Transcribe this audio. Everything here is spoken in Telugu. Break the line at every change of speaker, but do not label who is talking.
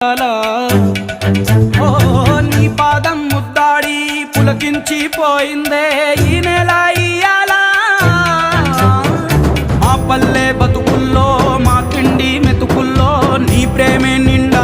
ఓ నీ పాదం ముద్దాడి పులకించిపోయిందే ఈ నెల ఇయ్యాల మా పల్లె బతుకుల్లో మా తిండి మెతుకుల్లో నీ ప్రేమే నిండా